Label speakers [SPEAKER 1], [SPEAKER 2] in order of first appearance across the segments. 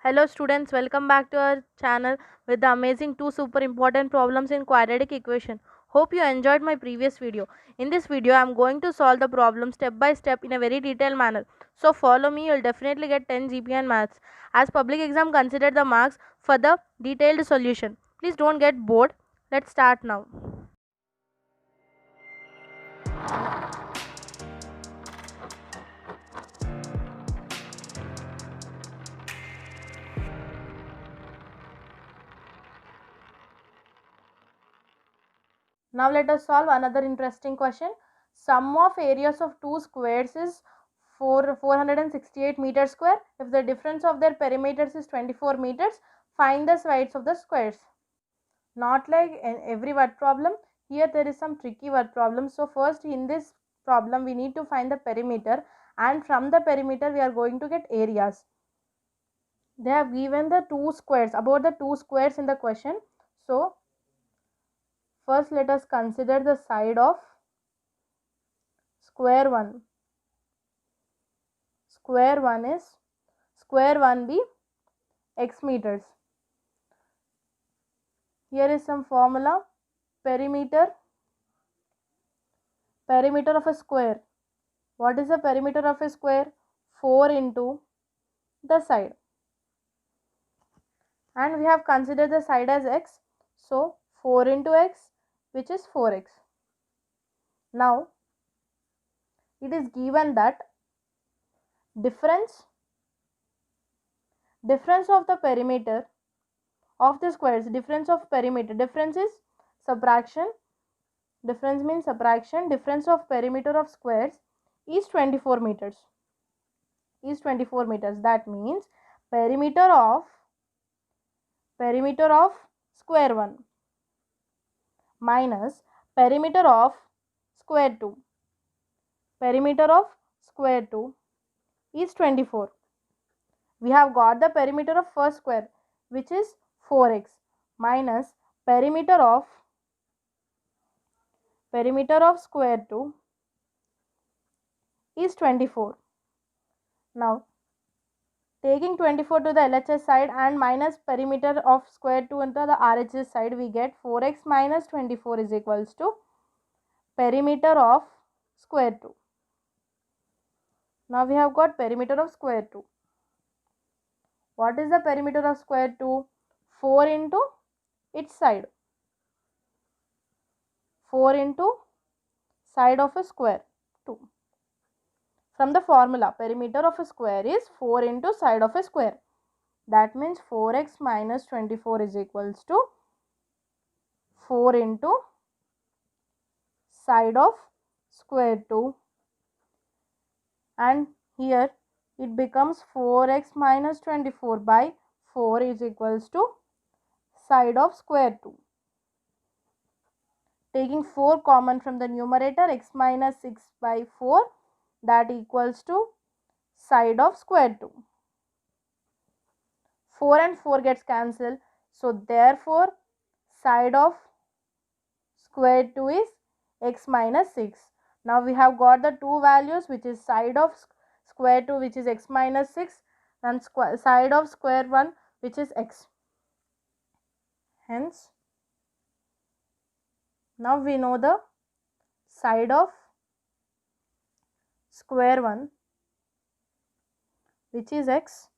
[SPEAKER 1] Hello students, welcome back to our channel with the amazing two super important problems in quadratic equation. Hope you enjoyed my previous video. In this video, I am going to solve the problem step by step in a very detailed manner. So follow me, you will definitely get 10 GPA in maths. As public exam, consider the marks for the detailed solution. Please don't get bored. Let's start now. Now let us solve another interesting question. Sum of areas of two squares is 468 meters square. If the difference of their perimeters is 24 meters, find the sides of the squares. Not like in every word problem, here there is some tricky word problem. So first in this problem we need to find the perimeter, and from the perimeter we are going to get areas. They have given the two squares, about the two squares in the question. So first let us consider the side of square 1. Square 1 is square 1 be x meters. Here is some formula. Perimeter of a square. What is the perimeter of a square? 4 into the side, and we have considered the side as x, so 4 into x, which is 4x. Now it is given that difference of the perimeter of the squares, difference of perimeter, difference is subtraction, difference means subtraction, difference of perimeter of squares is 24 meters, that means perimeter of square 1 minus perimeter of square 2, is 24. We have got the perimeter of first square, which is 4x, minus perimeter of square 2 is 24. Now taking 24 to the LHS side and minus perimeter of square 2 into the RHS side, we get 4x minus 24 is equals to perimeter of square 2. Now we have got perimeter of square 2. What is the perimeter of square 2? 4 into its side. 4 into side of a square 2. From the formula, perimeter of a square is 4 into side of a square. That means 4x minus 24 is equals to 4 into side of square 2, and here it becomes 4x minus 24 by 4 is equals to side of square 2. Taking 4 common from the numerator, x minus 6 by 4, that equals to side of square 2. 4 and 4 gets cancelled, so therefore side of square 2 is x minus 6. Now we have got the two values, which is side of square 2, which is x minus 6, and side of square 1, which is x. Hence now we know the side of square 1, which is x,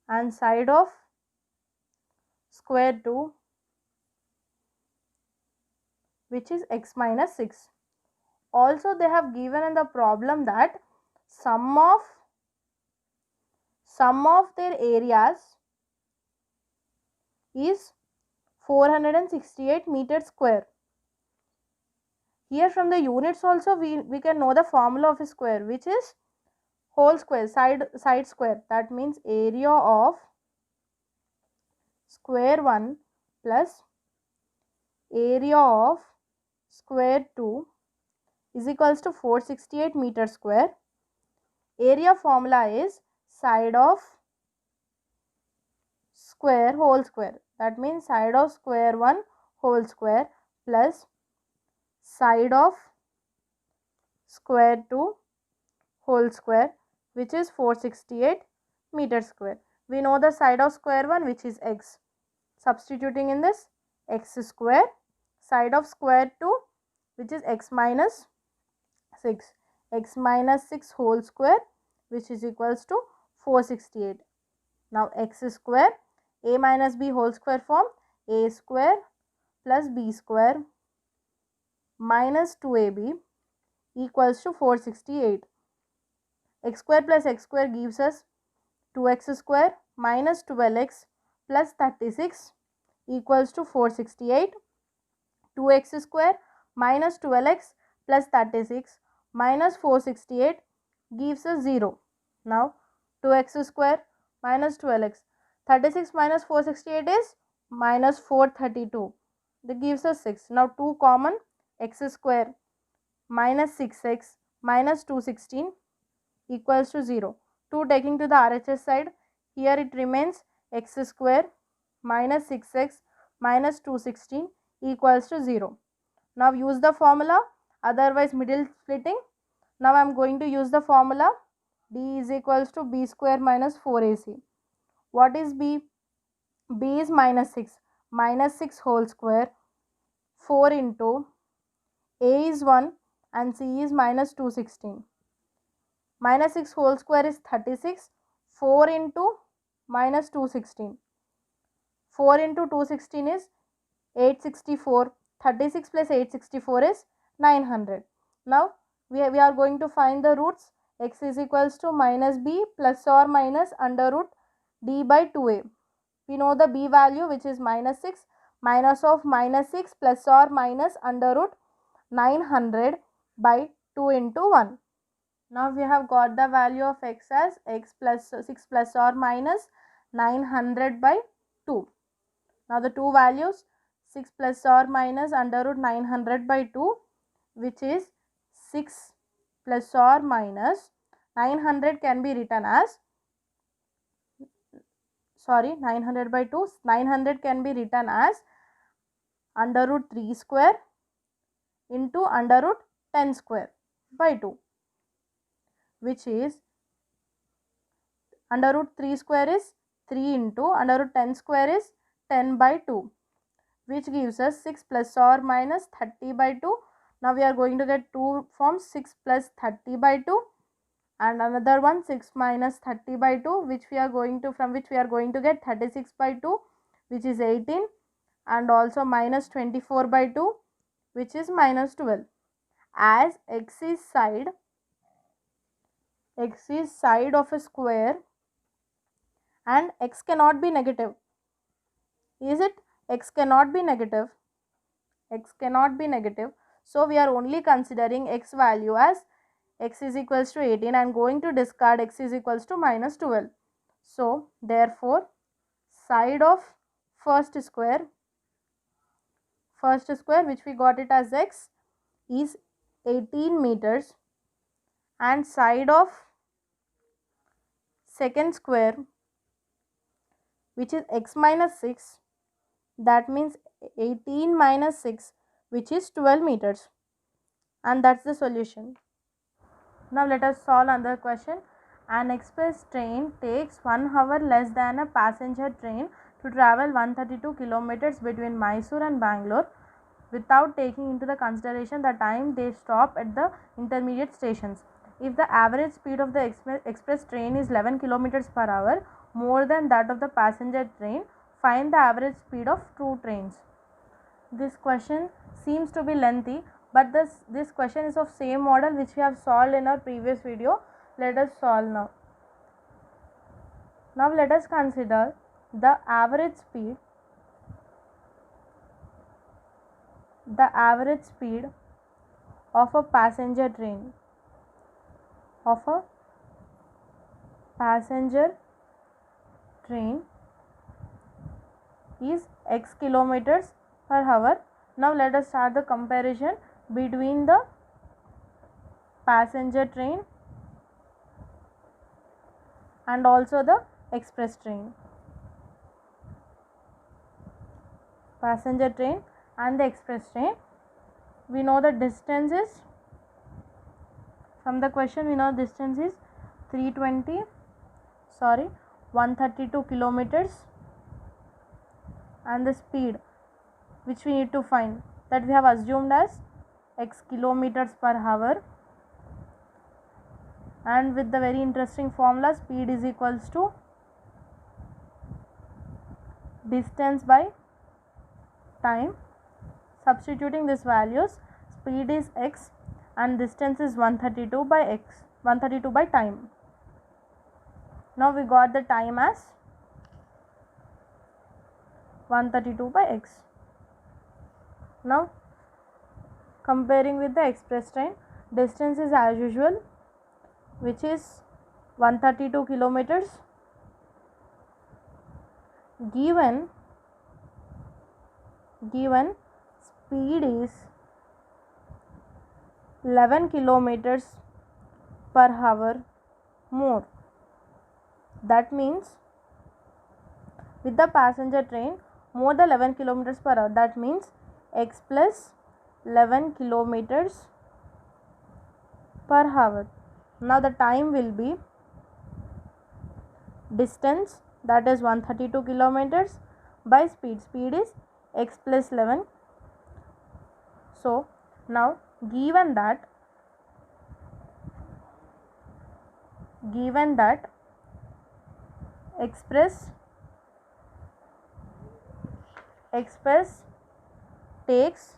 [SPEAKER 1] and side of square 2, which is x minus 6. Also they have given in the problem that sum of their areas is 468 meters square. Here from the units also we can know the formula of a square, which is whole square, side square. That means area of square 1 plus area of square 2 is equals to 468 meters square. Area formula is side of square whole square. That means side of square 1 whole square plus side of square 2 whole square, which is 468 meters square. We know the side of square one, which is x. Substituting in this, x square, side of square 2, which is x minus 6. X minus 6 whole square, which is equals to 468. Now x square, a minus b whole square form, a square plus b square minus 2ab equals to 468. X square plus x square gives us 2x square minus 12x plus 36 equals to 468. 2x square minus 12x plus 36 minus 468 gives us 0. Now 2x square minus 12x, 36 minus 468 is minus 432. That gives us 6. Now 2 common, x square minus 6x minus 216 equals to 0. 2 taking to the RHS side, here it remains x square minus 6x minus 216 equals to 0. Now use the formula, otherwise middle splitting. Now I am going to use the formula d is equals to b square minus 4ac. What is b? B is minus 6. Minus 6 whole square, 4 into a is 1 and c is minus 216. Minus 6 whole square is 36. 4 into minus 216. 4 into 216 is 864. 36 plus 864 is 900. Now we are going to find the roots. X is equals to minus b plus or minus under root d by 2a. We know the b value, which is minus 6. Minus of minus 6 plus or minus under root 900 by 2 into 1. Now we have got the value of x as x plus 6 plus or minus 900 by 2. Now the two values, 6 plus or minus under root 900 by 2, which is 6 plus or minus 900 can be written as, 900 by 2, 900 can be written as under root 3 square into under root 10 square by 2, which is under root 3 square is 3 into under root 10 square is 10 by 2, which gives us 6 plus or minus 30 by 2. Now we are going to get two forms, 6 plus 30 by 2 and another one 6 minus 30 by 2, which we are going to, from which we are going to get 36 by 2, which is 18, and also minus 24 by 2, which is minus 12. As x is side of a square and x cannot be negative. Is it? X cannot be negative. X cannot be negative. So we are only considering x value as x is equals to 18 and going to discard x is equals to minus 12. So therefore side of first square which we got it as x is 18 meters and side of second square, which is x minus 6, that means 18 minus 6, which is 12 meters, and that's the solution. Now let us solve another question. An express train takes 1 hour less than a passenger train to travel 132 kilometers between Mysore and Bangalore without taking into the consideration the time they stop at the intermediate stations. If the average speed of the express train is 11 kilometers per hour, more than that of the passenger train, find the average speed of two trains. This question seems to be lengthy, but this question is of same model which we have solved in our previous video. Let us solve now. Now let us consider the average speed of a passenger train is x kilometers per hour. Now let us start the comparison between the passenger train and also the express train. Passenger train and the express train. We know the distance is, from the question we know distance is 120 132 kilometers, and the speed which we need to find, that we have assumed as x kilometers per hour, and with the very interesting formula, speed is equals to distance by time. Substituting these values, speed is x and distance is 132 by x, 132 by time. Now we got the time as 132 by x. Now comparing with the express train, distance is as usual, which is 132 kilometers, given speed is 11 kilometers per hour more. That means with the passenger train more than 11 kilometers per hour, that means x plus 11 kilometers per hour. Now the time will be distance, that is 132 kilometers, by speed, speed is x plus 11. So now given that express takes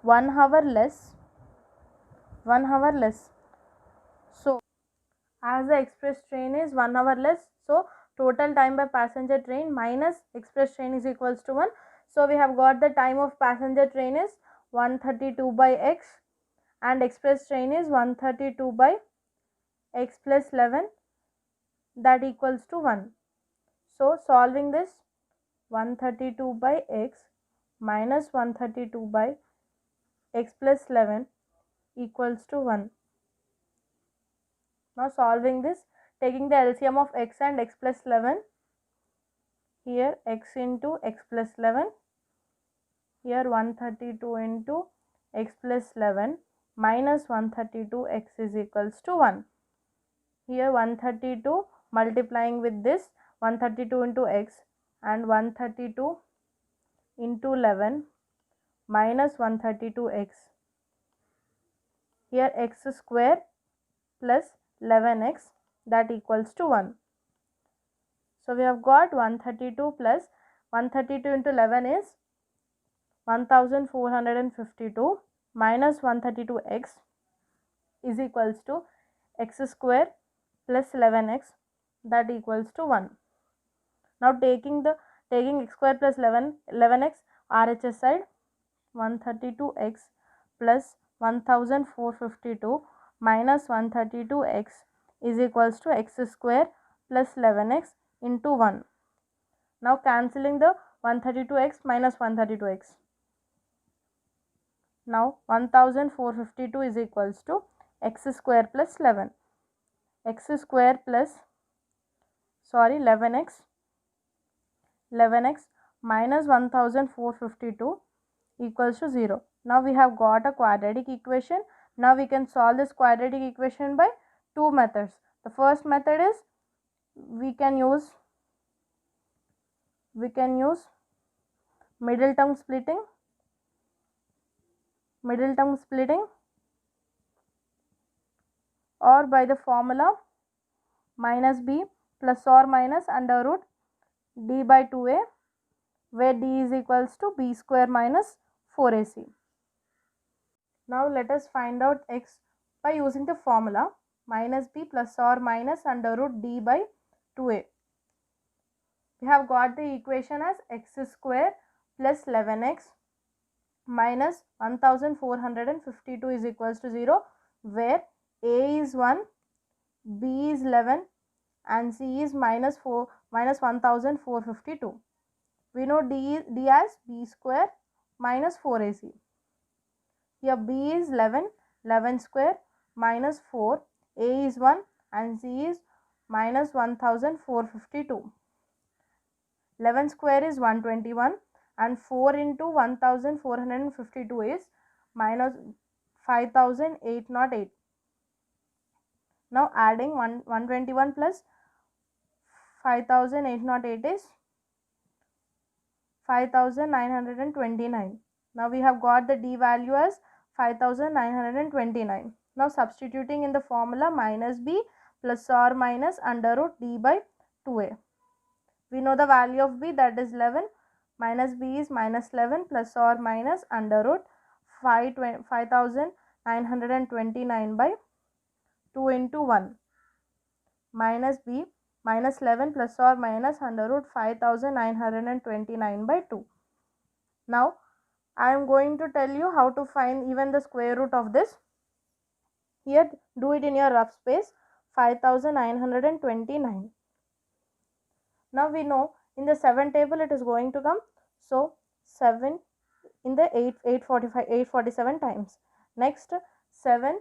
[SPEAKER 1] 1 hour less. So as the express train is 1 hour less, so total time by passenger train minus express train is equals to 1. So we have got the time of passenger train is 132 by x and express train is 132 by x plus 11, that equals to 1. So solving this, 132 by x minus 132 by x plus 11 equals to 1. Now solving this, taking the LCM of x and x plus 11, here x into x plus 11, here 132 into x plus 11 minus 132 x is equals to 1. Here 132 multiplying with this 132 into x and 132 into 11 minus 132x. Here x square plus 11x, that equals to 1. So we have got 132 plus 132 into 11 is 1452 minus 132x is equals to x square plus 11x, that equals to 1. Now taking x square plus 11x RHS side, 132x plus 1452 minus 132x is equals to x square plus 11x into 1. Now cancelling the 132x minus 132x. Now 1452 is equals to x square plus 11. X square plus 11x minus 1452 equals to 0. Now we have got a quadratic equation. Now we can solve this quadratic equation by two methods. The first method is we can use middle term splitting or by the formula minus b plus or minus under root d by 2a, where d is equals to b square minus 4ac. Now let us find out x by using the formula minus b plus or minus under root d by 2a. We have got the equation as x square plus 11x minus 1452 is equals to 0, where a is 1, b is 11 and c is minus 1452. We know d as b square minus 4ac. Here b is 11 square minus 4, a is 1 and c is minus 1452. 11 square is 121 and 4 into 1452 is minus 5808. Now adding 121 plus 5808 is 5929. Now we have got the d value as 5929. Now substituting in the formula minus b plus or minus under root d by 2a. We know the value of b, that is 11, minus b is minus 11 plus or minus under root 5929 by 2 into 1 minus b minus 11 plus or minus under root 5929 by 2. Now I am going to tell you how to find even the square root of this. Here do it in your rough space. 5929. Now we know in the 7 table it is going to come. So 7 in the 847 times. Next 7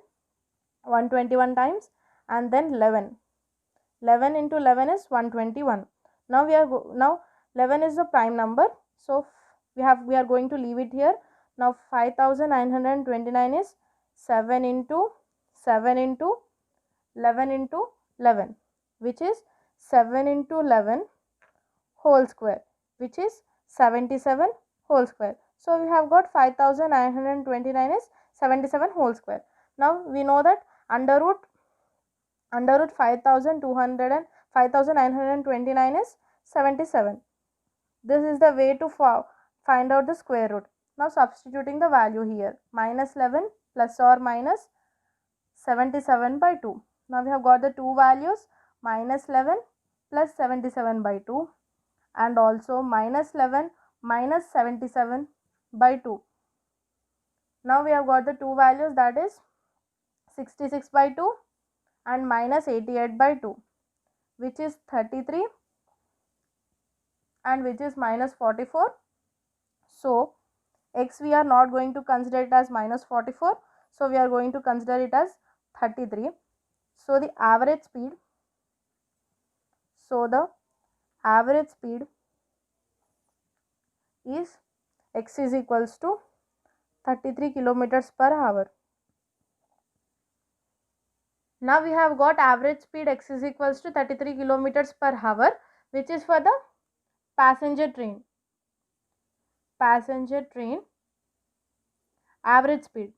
[SPEAKER 1] 121 times, and then 11 into 11 is 121. Now now 11 is the prime number, so we are going to leave it here. Now 5929 is 7 into 11 into 11, which is 7 into 11 whole square, which is 77 whole square. So we have got 5929 is 77 whole square. Now we know that under root 5929 is 77. This is the way to find out the square root. Now substituting the value here, minus 11 plus or minus 77 by 2. Now we have got the two values, minus 11 plus 77 by 2, and also minus 11 minus 77 by 2. Now we have got the two values, that is 66 by 2 and minus 88 by 2, which is 33 and which is minus 44. So x we are not going to consider it as minus 44, so we are going to consider it as 33. So the average speed is x is equals to 33 kilometers per hour. Now we have got average speed x is equals to 33 kilometers per hour, which is for the passenger train average speed.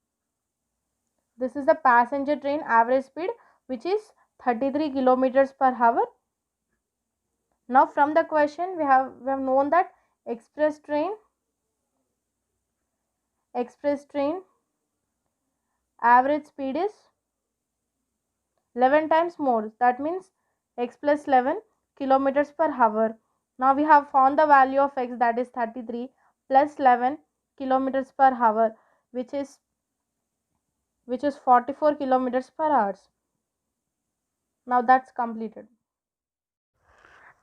[SPEAKER 1] This is the passenger train average speed, which is 33 kilometers per hour. Now from the question we have known that express train average speed is 11 times more, that means x plus 11 kilometers per hour. Now we have found the value of x, that is 33 plus 11 kilometers per hour, which is 44 kilometers per hour. Now that's completed.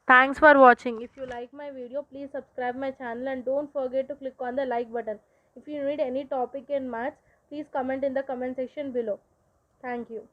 [SPEAKER 1] Thanks for watching. If you like my video, please subscribe my channel and don't forget to click on the like button. If you need any topic in maths, please comment in the comment section below. Thank you.